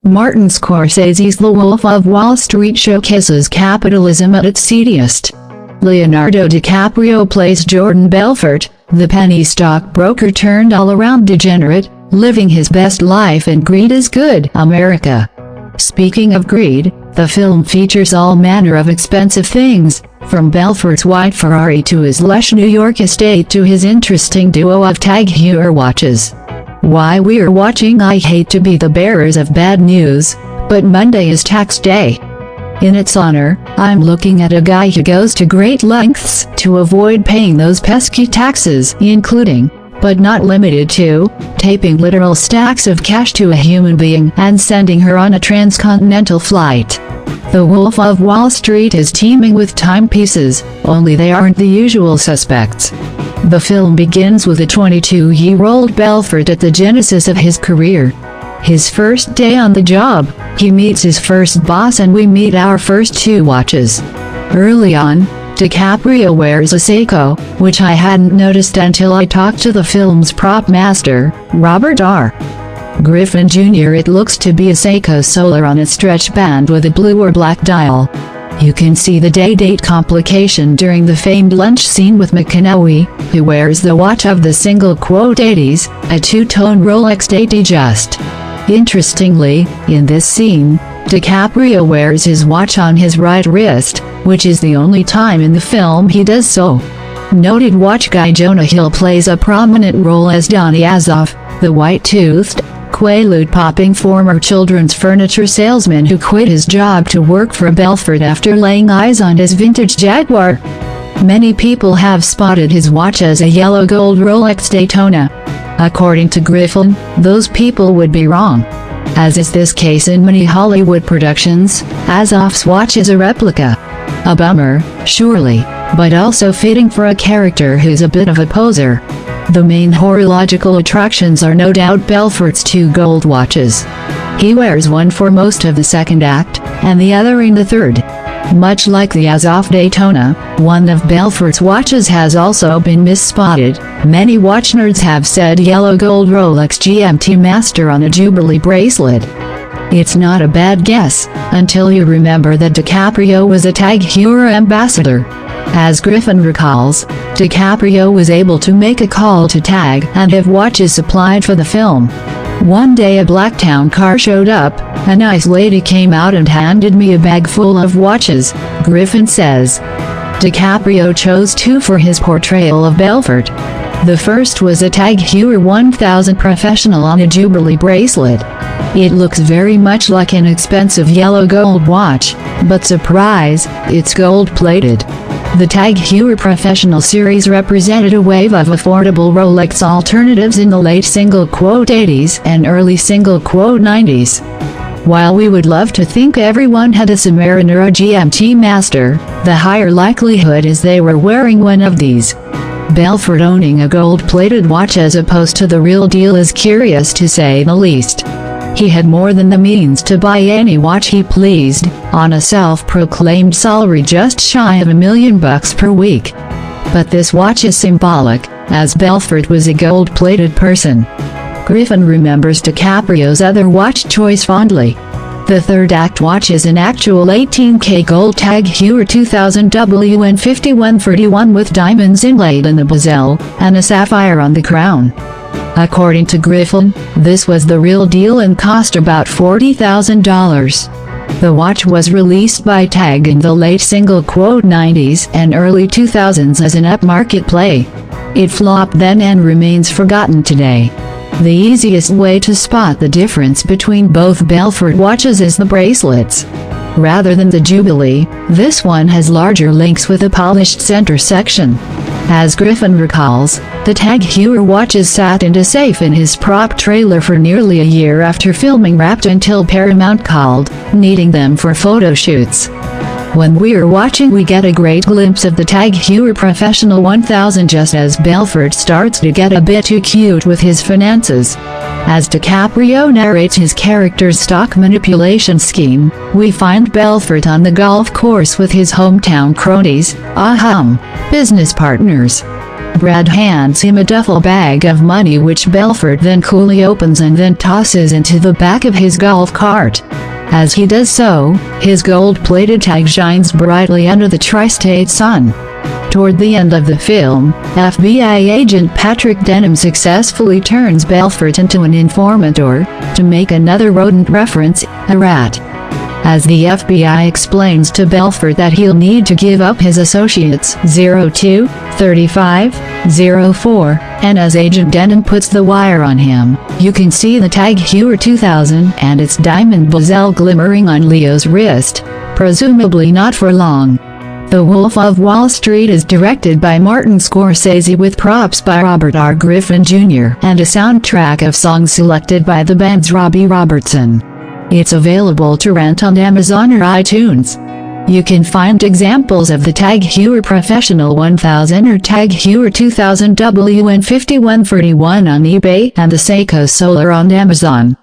Martin Scorsese's The Wolf of Wall Street showcases capitalism at its seediest. Leonardo DiCaprio plays Jordan Belfort, the penny stockbroker turned all-around degenerate, living his best life in Greed is Good, America. Speaking of greed, the film features all manner of expensive things, from Belfort's white Ferrari to his lush New York estate to his interesting duo of TAG Heuer watches. Why we're watching I hate to be the bearers of bad news, but Monday is tax day. In its honor, I'm looking at a guy who goes to great lengths to avoid paying those pesky taxes, including, but not limited to, taping literal stacks of cash to a human being and sending her on a transcontinental flight. The Wolf of Wall Street is teeming with timepieces, only they aren't the usual suspects. The film begins with a 22-year-old Belfort at the genesis of his career. His first day on the job, he meets his first boss and we meet our first two watches. Early on, DiCaprio wears a Seiko, which I hadn't noticed until I talked to the film's prop master, Robert R. Griffin Jr. It looks to be a Seiko Solar on a stretch band with a blue or black dial. You can see the date complication during the famed lunch scene with McConaughey, who wears the watch of the single quote 80s, a two-tone Rolex Datejust. Interestingly, in this scene, DiCaprio wears his watch on his right wrist, which is the only time in the film he does so. Noted watch guy Jonah Hill plays a prominent role as Donny Azoff, the white-toothed, quaalude-popping former children's furniture salesman who quit his job to work for Belfort after laying eyes on his vintage Jaguar. Many people have spotted his watch as a yellow-gold Rolex Daytona. According to Griffin, those people would be wrong. As is this case in many Hollywood productions, Azoff's watch is a replica. A bummer, surely, but also fitting for a character who's a bit of a poser. The main horological attractions are no doubt Belfort's two gold watches. He wears one for most of the second act, and the other in the third. Much like the Azoff Daytona, one of Belfort's watches has also been misspotted. Many watch nerds have said yellow gold Rolex GMT Master on a Jubilee bracelet. It's not a bad guess, until you remember that DiCaprio was a TAG Heuer ambassador. As Griffin recalls, DiCaprio was able to make a call to TAG and have watches supplied for the film. One day a Blacktown car showed up, a nice lady came out and handed me a bag full of watches, Griffin says. DiCaprio chose two for his portrayal of Belfort. The first was a TAG Heuer 1000 Professional on a Jubilee bracelet. It looks very much like an expensive yellow gold watch, but surprise, it's gold-plated. The TAG Heuer Professional series represented a wave of affordable Rolex alternatives in the late single quote 80s and early single quote 90s. While we would love to think everyone had a Submariner or a GMT Master, the higher likelihood is they were wearing one of these. Belfort owning a gold-plated watch as opposed to the real deal is curious to say the least. He had more than the means to buy any watch he pleased, on a self-proclaimed salary just shy of $1 million per week. But this watch is symbolic, as Belfort was a gold-plated person. Griffin remembers DiCaprio's other watch choice fondly. The third act watch is an actual 18K gold TAG Heuer 2000 WN 5131 with diamonds inlaid in the bezel, and a sapphire on the crown. According to Griffin, this was the real deal and cost about $40,000. The watch was released by TAG in the late single quote 90s and early 2000s as an upmarket play. It flopped then and remains forgotten today. The easiest way to spot the difference between both Belfort watches is the bracelets. Rather than the Jubilee, this one has larger links with a polished center section. As Griffin recalls, the TAG Heuer watches sat in a safe in his prop trailer for nearly a year after filming wrapped until Paramount called, needing them for photo shoots. When we're watching we get a great glimpse of the TAG Heuer Professional 1000 just as Belfort starts to get a bit too cute with his finances. As DiCaprio narrates his character's stock manipulation scheme, we find Belfort on the golf course with his hometown cronies, business partners. Brad hands him a duffel bag of money which Belfort then coolly opens and then tosses into the back of his golf cart. As he does so, his gold-plated tag shines brightly under the tri-state sun. Toward the end of the film, FBI agent Patrick Denham successfully turns Belfort into an informant, or, to make another rodent reference, a rat. As the FBI explains to Belfort that he'll need to give up his associates 02, 35, 04, and as Agent Denham puts the wire on him, you can see the TAG Heuer 2000 and its diamond bezel glimmering on Leo's wrist, presumably not for long. The Wolf of Wall Street is directed by Martin Scorsese with props by Robert R. Griffin Jr. and a soundtrack of songs selected by the band's Robbie Robertson. It's available to rent on Amazon or iTunes. You can find examples of the TAG Heuer Professional 1000 or TAG Heuer 2000 WN5131 on eBay and the Seiko Solar on Amazon.